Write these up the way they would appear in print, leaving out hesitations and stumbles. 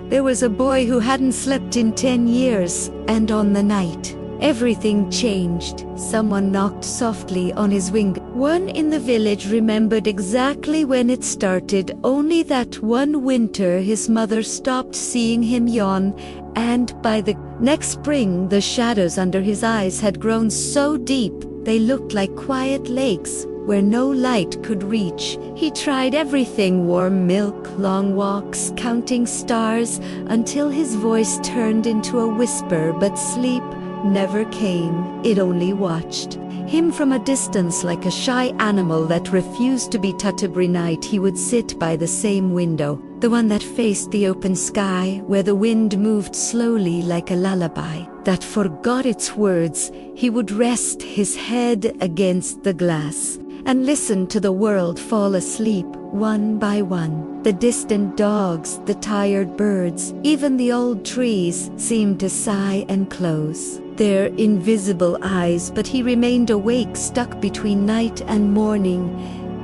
There was a boy who hadn't slept in 10 years, and on the night, everything changed. Someone knocked softly on his window. One in the village remembered exactly when it started, only that one winter his mother stopped seeing him yawn, and by the next spring the shadows under his eyes had grown so deep they looked like quiet lakes where no light could reach. He tried everything: warm milk, long walks, counting stars, until his voice turned into a whisper, but sleep never came. It only watched him from a distance like a shy animal that refused to be touched. Every night he would sit by the same window, the one that faced the open sky, where the wind moved slowly like a lullaby that forgot its words. He would rest his head against the glass and listen to the world fall asleep one by one. The distant dogs, the tired birds, even the old trees seemed to sigh and close their invisible eyes, but he remained awake, stuck between night and morning,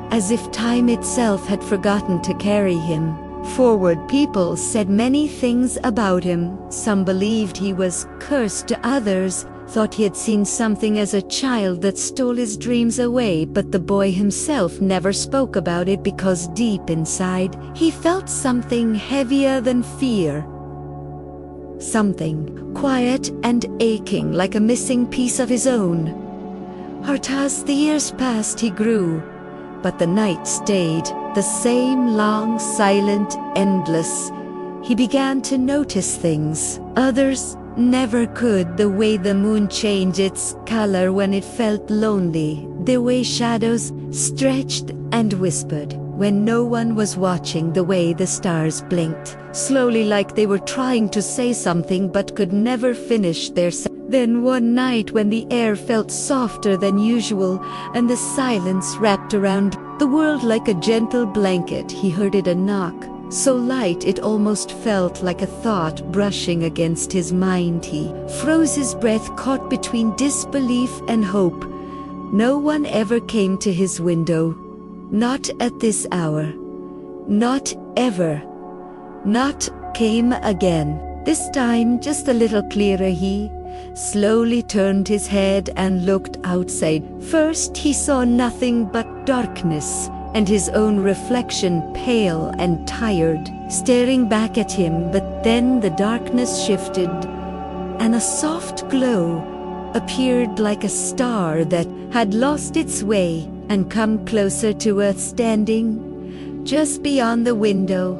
as if time itself had forgotten to carry him forward. People said many things about him. Some believed he was cursed, others thought he had seen something as a child that stole his dreams away, but the boy himself never spoke about it because deep inside he felt something heavier than fear. Something quiet and aching, like a missing piece of his own heart. As the years passed, he grew, but the night stayed the same, long, silent, endless. He began to notice things others never could: the way the moon changed its color when it felt lonely, the way shadows stretched and whispered when no one was watching, the way the stars blinked slowly like they were trying to say something but could never finish their Then one night, when the air felt softer than usual and the silence wrapped around the world like a gentle blanket, he heard a knock, so light it almost felt like a thought brushing against his mind. He froze, his breath caught between disbelief and hope. No one ever came to his window. Not at this hour. Not ever. Not came again. This time just a little clearer. He slowly turned his head and looked outside. First he saw nothing but darkness, and his own reflection, pale and tired, staring back at him. But then the darkness shifted, and a soft glow appeared, like a star that had lost its way and come closer to Earth. Standing just beyond the window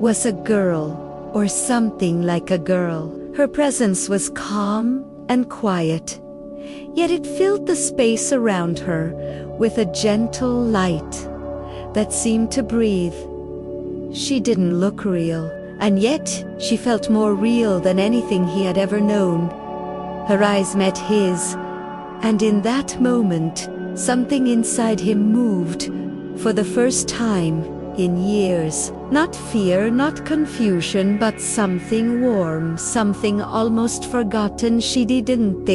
was a girl, or something like a girl. Her presence was calm and quiet, yet it filled the space around her with a gentle light that seemed to breathe. She didn't look real, and yet she felt more real than anything he had ever known. Her eyes met his, and in that moment, something inside him moved for the first time in years. Not fear, not confusion, but something warm, something almost forgotten. She didn't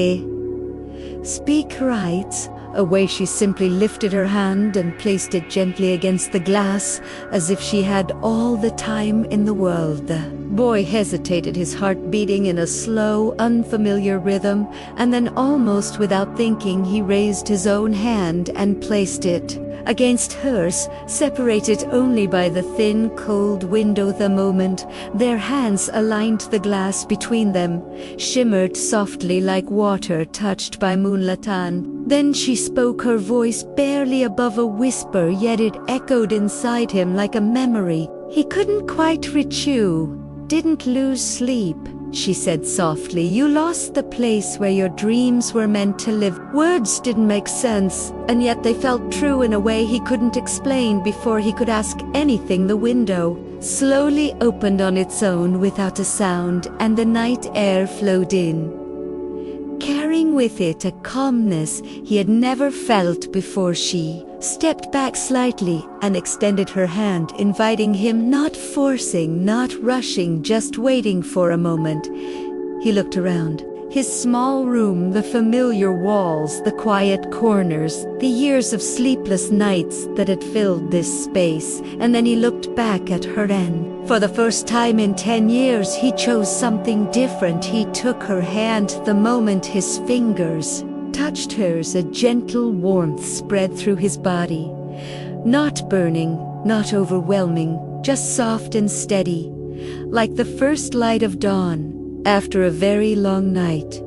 speak right away. She simply lifted her hand and placed it gently against the glass, as if she had all the time in the world. The boy hesitated, his heart beating in a slow, unfamiliar rhythm, and then, almost without thinking, he raised his own hand and placed it against hers, separated only by the thin, cold window. The moment their hands aligned, the glass between them shimmered softly like water touched by moonlight. And then she spoke, her voice barely above a whisper, yet it echoed inside him like a memory he couldn't quite reach. "You didn't lose sleep," she said softly. "You lost the place where your dreams were meant to live." Words didn't make sense, and yet they felt true in a way he couldn't explain. Before he could ask anything, the window slowly opened on its own without a sound, and the night air flowed in, carrying with it a calmness he had never felt before. She stepped back slightly and extended her hand, inviting him, not forcing, not rushing, just waiting for a moment. He looked around, His small room, the familiar walls, the quiet corners, the years of sleepless nights that had filled this space. And then he looked back at her and, for the first time in 10 years, he chose something different. He took her hand. The moment his fingers touched hers, a gentle warmth spread through his body. Not burning, not overwhelming, just soft and steady, like the first light of dawn after a very long night.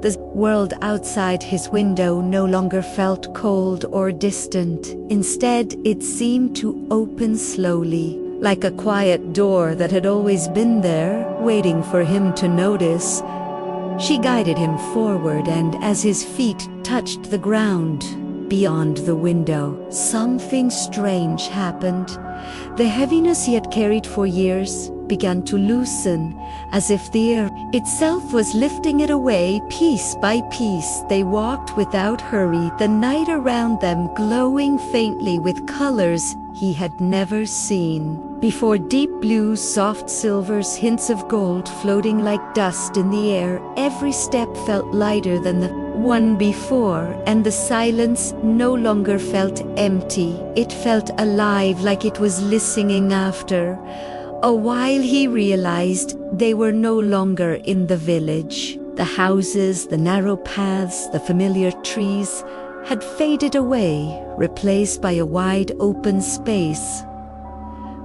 The world outside his window no longer felt cold or distant. Instead, it seemed to open slowly, like a quiet door that had always been there, waiting for him to notice. She guided him forward, and as his feet touched the ground beyond the window, something strange happened. The heaviness he had carried for years began to loosen, as if the air itself was lifting it away piece by piece. They walked without hurry, the night around them glowing faintly with colors he had never seen before. Deep blue, soft silvers, hints of gold floating like dust in the air. Every step felt lighter than the one before, and the silence no longer felt empty. It felt alive, like it was listening. After a while he realized they were no longer in the village. The houses, the narrow paths, the familiar trees had faded away, replaced by a wide open space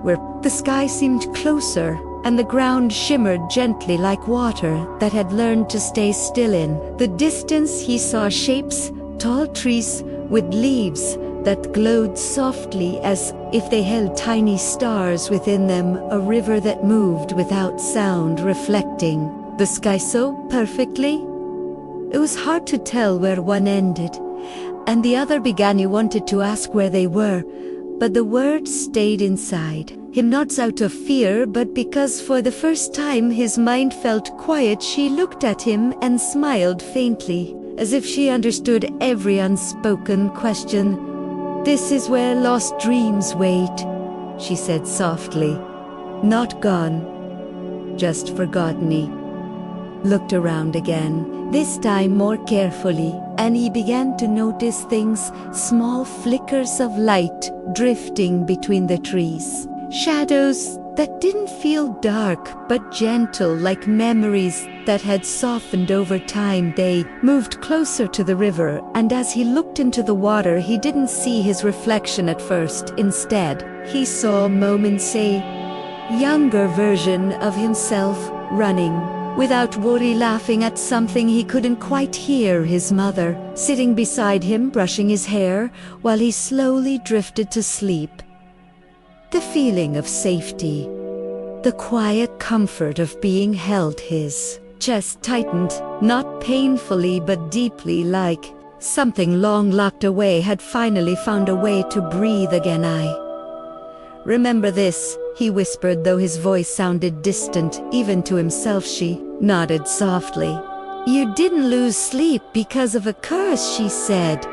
where the sky seemed closer and the ground shimmered gently like water that had learned to stay still. In the distance he saw shapes, tall trees with leaves that glowed softly as if they held tiny stars within them, a river that moved without sound, reflecting the sky so perfectly. It was hard to tell where one ended and the other began. He wanted to ask where they were, but the words stayed inside him, not out of fear, but because for the first time his mind felt quiet. She looked at him and smiled faintly, as if she understood every unspoken question. "This is where lost dreams wait," she said softly. "Not gone, just forgotten." He looked around again, this time more carefully, and he began to notice things, small flickers of light drifting between the trees. Shadows that didn't feel dark but gentle, like memories that had softened over time. They moved closer to the river, and as he looked into the water, he didn't see his reflection at first. Instead, he saw moments a younger version of himself, running without worry, laughing at something he couldn't quite hear. His mother sitting beside him, brushing his hair, while he slowly drifted to sleep. The feeling of safety, the quiet comfort of being held, his chest tightened, not painfully but deeply, like something long locked away had finally found a way to breathe again. "I remember this," he whispered, though his voice sounded distant even to himself. She nodded softly. "You didn't lose sleep because of a curse," she said.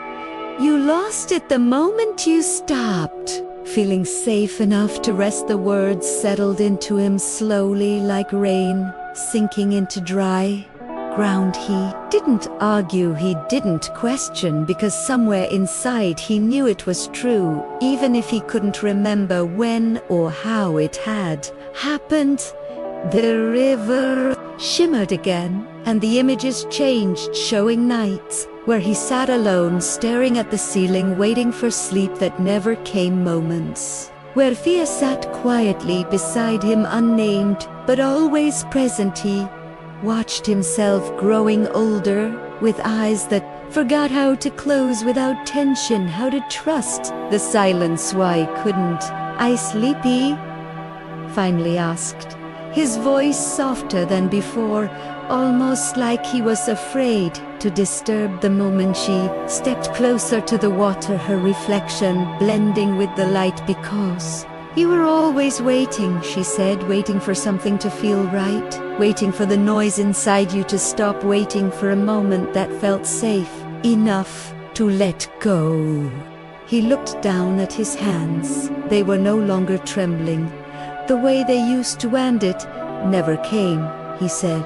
"You lost it the moment you stopped." Feeling safe enough to rest, the words settled into him slowly, like rain sinking into dry ground. He didn't argue, he didn't question, because somewhere inside he knew it was true, even if he couldn't remember when or how it had happened. The river shimmered again, and the images changed, showing nights where he sat alone, staring at the ceiling, waiting for sleep that never came. Moments where Thea sat quietly beside him, unnamed but always present. He watched himself growing older, with eyes that forgot how to close without tension, how to trust the silence. "Why couldn't I sleep?" he finally asked, his voice softer than before, almost like he was afraid to disturb the moment. She stepped closer to the water, her reflection blending with the light. "Because you were always waiting," she said, "waiting for something to feel right, waiting for the noise inside you to stop, waiting for a moment that felt safe enough to let go." He looked down at his hands. They were no longer trembling. The way they used to, and it never came, he said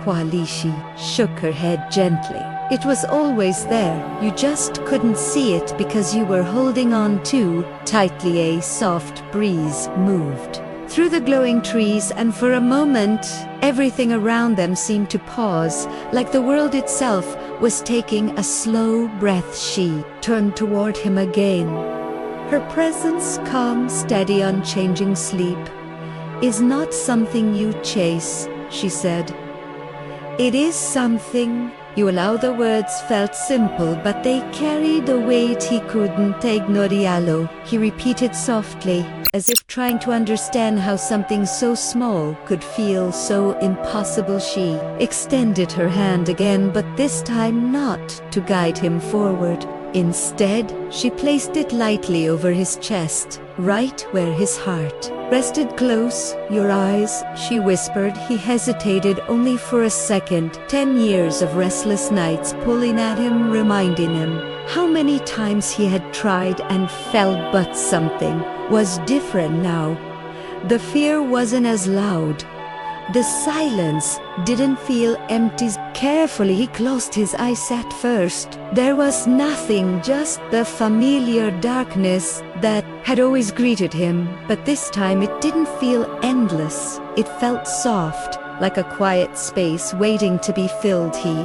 Kwali. She shook her head gently. It was always there, you just couldn't see it because you were holding on too tightly. A soft breeze moved through the glowing trees, and for a moment, everything around them seemed to pause, like the world itself was taking a slow breath. She turned toward him again. Her presence, calm, steady, unchanging sleep, is not something you chase, she said. It is something you allow. The words felt simple, but they carried a weight he couldn't ignore. He repeated softly, as if trying to understand how something so small could feel so impossible. She extended her hand again, but this time not to guide him forward. Instead, she placed it lightly over his chest, right where his heart rested. Close your eyes, she whispered. He hesitated only for a second. 10 years of restless nights pulling at him, reminding him how many times he had tried and failed, but something was different now. The fear wasn't as loud. The silence didn't feel empty. Carefully he closed his eyes. At first, there was nothing, just the familiar darkness that had always greeted him. But this time it didn't feel endless. It felt soft, like a quiet space waiting to be filled. He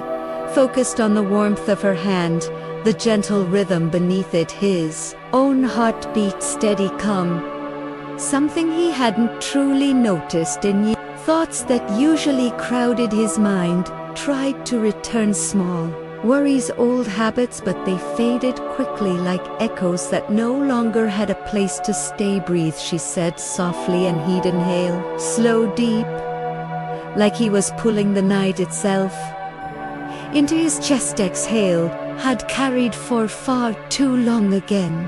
focused on the warmth of her hand, the gentle rhythm beneath it, his own heartbeat steady, calm. Something he hadn't truly noticed in years. Thoughts that usually crowded his mind tried to return. Small worries, old habits, but they faded quickly like echoes that no longer had a place to stay. Breathe, she said softly, and he'd inhale, slow, deep, like he was pulling the night itself into his chest. Exhale had carried for far too long. Again,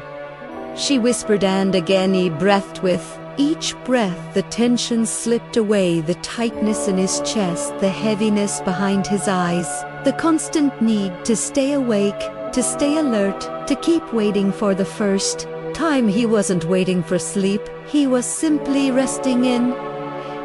she whispered, and again he breathed. With each breath, the tension slipped away, the tightness in his chest, the heaviness behind his eyes, the constant need to stay awake, to stay alert, to keep waiting. For the first time, he wasn't waiting for sleep, he was simply resting in.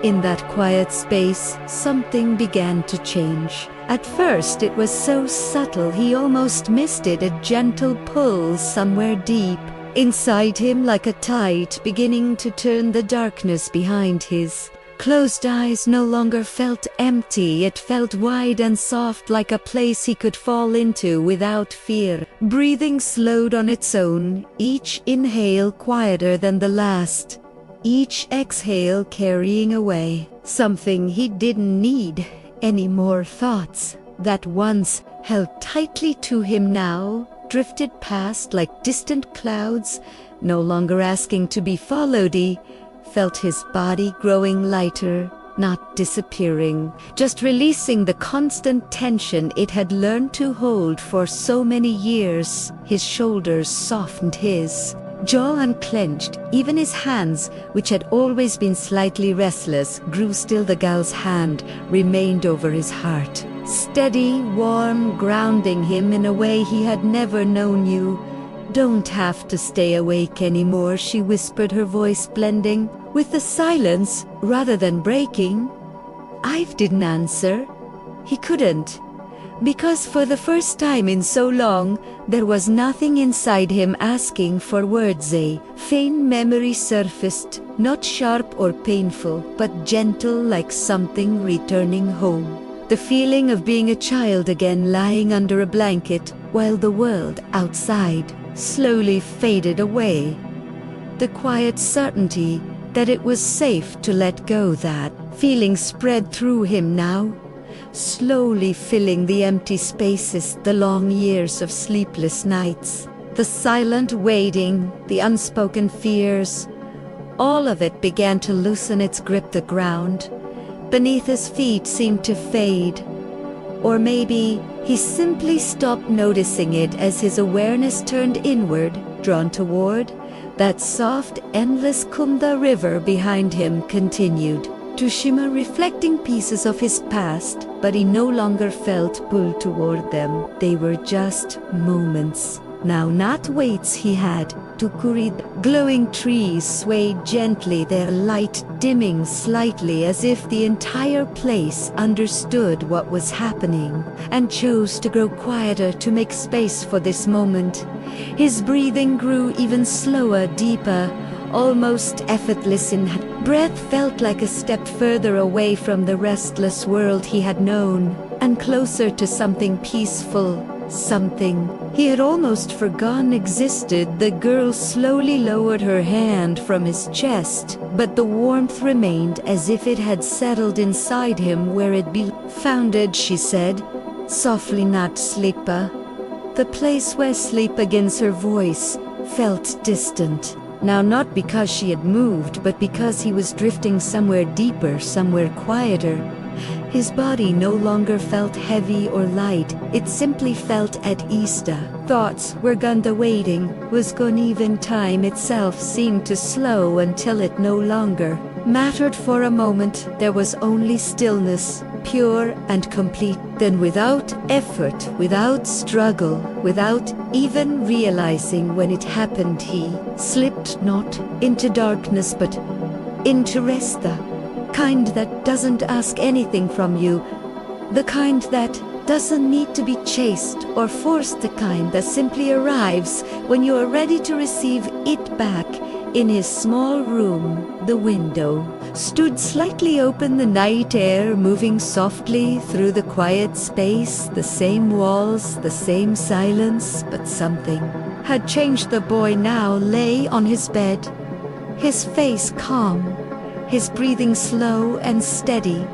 In that quiet space, something began to change. At first, it was so subtle he almost missed it, a gentle pull somewhere deep inside him, like a tide beginning to turn. The darkness behind his closed eyes no longer felt empty, it felt wide and soft, like a place he could fall into without fear. Breathing slowed on its own, each inhale quieter than the last, each exhale carrying away something he didn't need anymore. Thoughts that once held tightly to him now drifted past like distant clouds, no longer asking to be followed. He felt his body growing lighter, not disappearing, just releasing the constant tension it had learned to hold for so many years. His shoulders softened, his jaw unclenched, even his hands, which had always been slightly restless, grew still. The girl's hand remained over his heart, steady, warm, grounding him in a way he had never known. You don't have to stay awake anymore, she whispered, her voice blending with the silence rather than breaking. Ive didn't answer. He couldn't, because for the first time in so long, there was nothing inside him asking for words. A faint memory surfaced, not sharp or painful, but gentle, like something returning home. The feeling of being a child again, lying under a blanket while the world outside slowly faded away. The quiet certainty that it was safe to let go, that feeling spread through him now, slowly filling the empty spaces, the long years of sleepless nights, the silent waiting, the unspoken fears. All of it began to loosen its grip. The ground beneath his feet seemed to fade, or maybe he simply stopped noticing it as his awareness turned inward, drawn toward that soft, endless Kunda river behind him. Continued to shimmer, reflecting pieces of his past, but he no longer felt pulled toward them. They were just moments now, not weights he had Tukuri. Glowing trees swayed gently, their light dimming slightly, as if the entire place understood what was happening and chose to grow quieter to make space for this moment. His breathing grew even slower, deeper, almost effortless in breath. Felt like a step further away from the restless world he had known, and closer to something peaceful, something he had almost forgotten existed. The girl slowly lowered her hand from his chest, but the warmth remained, as if it had settled inside him where it founded, she said, softly, not sleeper. The place where sleep against her voice felt distant. Now, not because she had moved, but because he was drifting somewhere deeper, somewhere quieter. His body no longer felt heavy or light, it simply felt at ease. Thoughts were gone, the waiting was gone, even time itself seemed to slow until it no longer mattered. For a moment there was only stillness, pure and complete. Then, without effort, without struggle, without even realizing when it happened, he slipped not into darkness but into rest, the kind that doesn't ask anything from you, the kind that doesn't need to be chased or forced, the kind that simply arrives when you are ready to receive it back. In his small room, the window stood slightly open, the night air moving softly through the quiet space, the same walls, the same silence, but something had changed. The boy now lay on his bed, his face calm, his breathing slow and steady,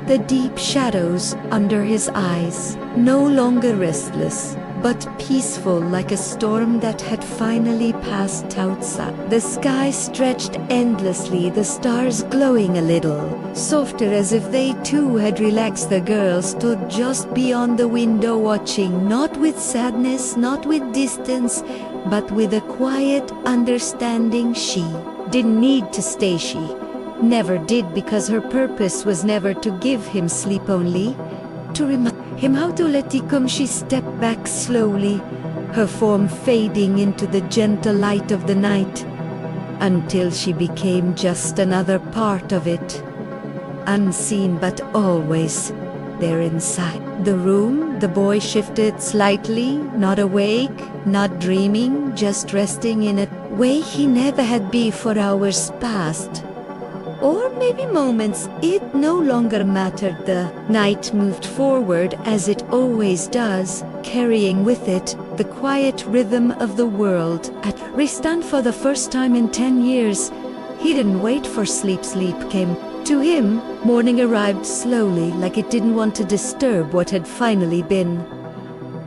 the deep shadows under his eyes no longer restless, but peaceful, like a storm that had finally passed outside. The sky stretched endlessly, the stars glowing a little softer, as if they too had relaxed. The girl stood just beyond the window, watching, not with sadness, not with distance, but with a quiet understanding. She didn't need to stay, she never did, because her purpose was never to give him sleep, only to remind him how to let it come. She stepped back slowly, her form fading into the gentle light of the night, until she became just another part of it, unseen but always there inside the room. The boy shifted slightly, not awake, not dreaming, just resting in a way he never had been. For hours passed, or maybe moments, it no longer mattered. The night moved forward as it always does, carrying with it the quiet rhythm of the world at rest. And for the first time in 10 years, he didn't wait for sleep. Sleep came to him. Morning arrived slowly, like it didn't want to disturb what had finally been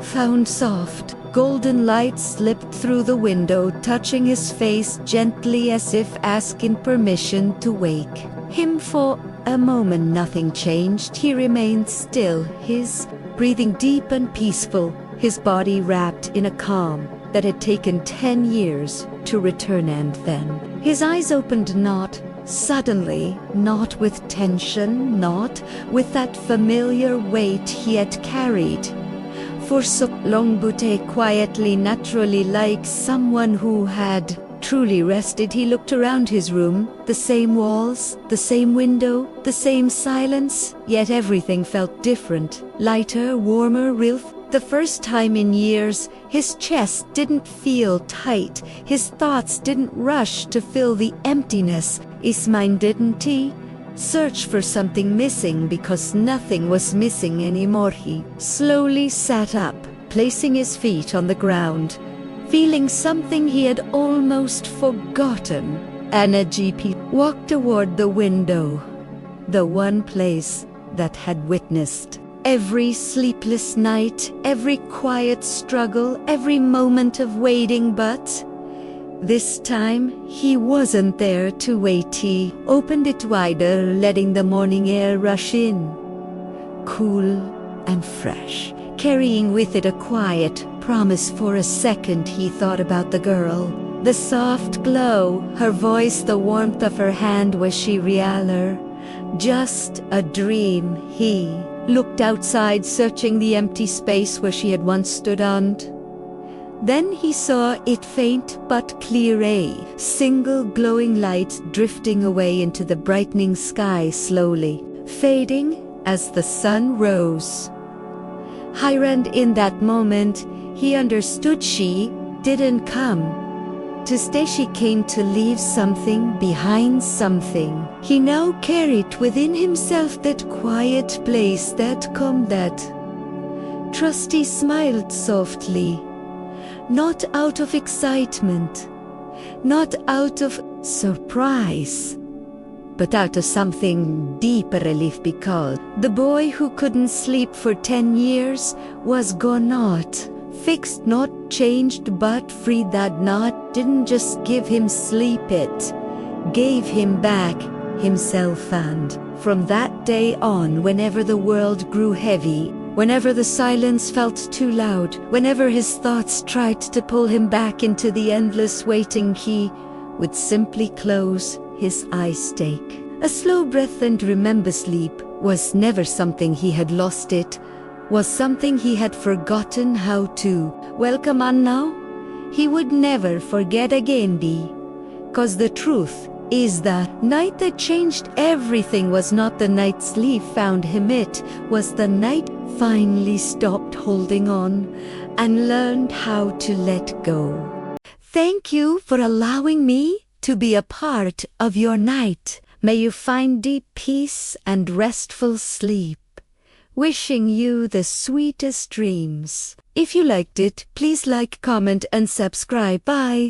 found. Soft golden light slipped through the window, touching his face gently, as if asking permission to wake him. For a moment nothing changed. He remained still, his breathing deep and peaceful, his body wrapped in a calm that had taken 10 years to return. And then his eyes opened, not suddenly, not with tension, not with that familiar weight he had carried for so long, but quietly, naturally, like someone who had truly rested. He looked around his room, the same walls, the same window, the same silence, yet everything felt different, lighter, warmer, real. The first time in years, his chest didn't feel tight, his thoughts didn't rush to fill the emptiness. His mind didn't search for something missing, because nothing was missing anymore. He slowly sat up, placing his feet on the ground, feeling something he had almost forgotten. Energy. Walked toward the window, the one place that had witnessed every sleepless night, every quiet struggle, every moment of waiting. But this time, he wasn't there to wait. He opened it wider, letting the morning air rush in, cool and fresh, carrying with it a quiet promise. For a second he thought about the girl, the soft glow, her voice, the warmth of her hand. Was she real, or just a dream? He looked outside, searching the empty space where she had once stood, and Then he saw it faint but clear, a single glowing light drifting away into the brightening sky, slowly fading as the sun rose. And in that moment, he understood she didn't come to stay. She came to leave something behind, something he now carried within himself, that quiet place, that calm, that trust. He smiled softly, not out of excitement, not out of surprise, but out of something deeper, relief, because the boy who couldn't sleep for 10 years was gone, not fixed, not changed, but free. That knot didn't just give him sleep, it gave him back himself. And from that day on, whenever the world grew heavy, whenever the silence felt too loud, whenever his thoughts tried to pull him back into the endless waiting, he would simply close his eyes, take a slow breath, and remember, sleep was never something he had lost. It was something he had forgotten how to welcome. And now he would never forget again, because the truth is the night that changed everything was not the night sleep found him. It was the night finally stopped holding on and learned how to let go. Thank you for allowing me to be a part of your night. May you find deep peace and restful sleep. Wishing you the sweetest dreams. If you liked it, please like, comment, and subscribe. Bye.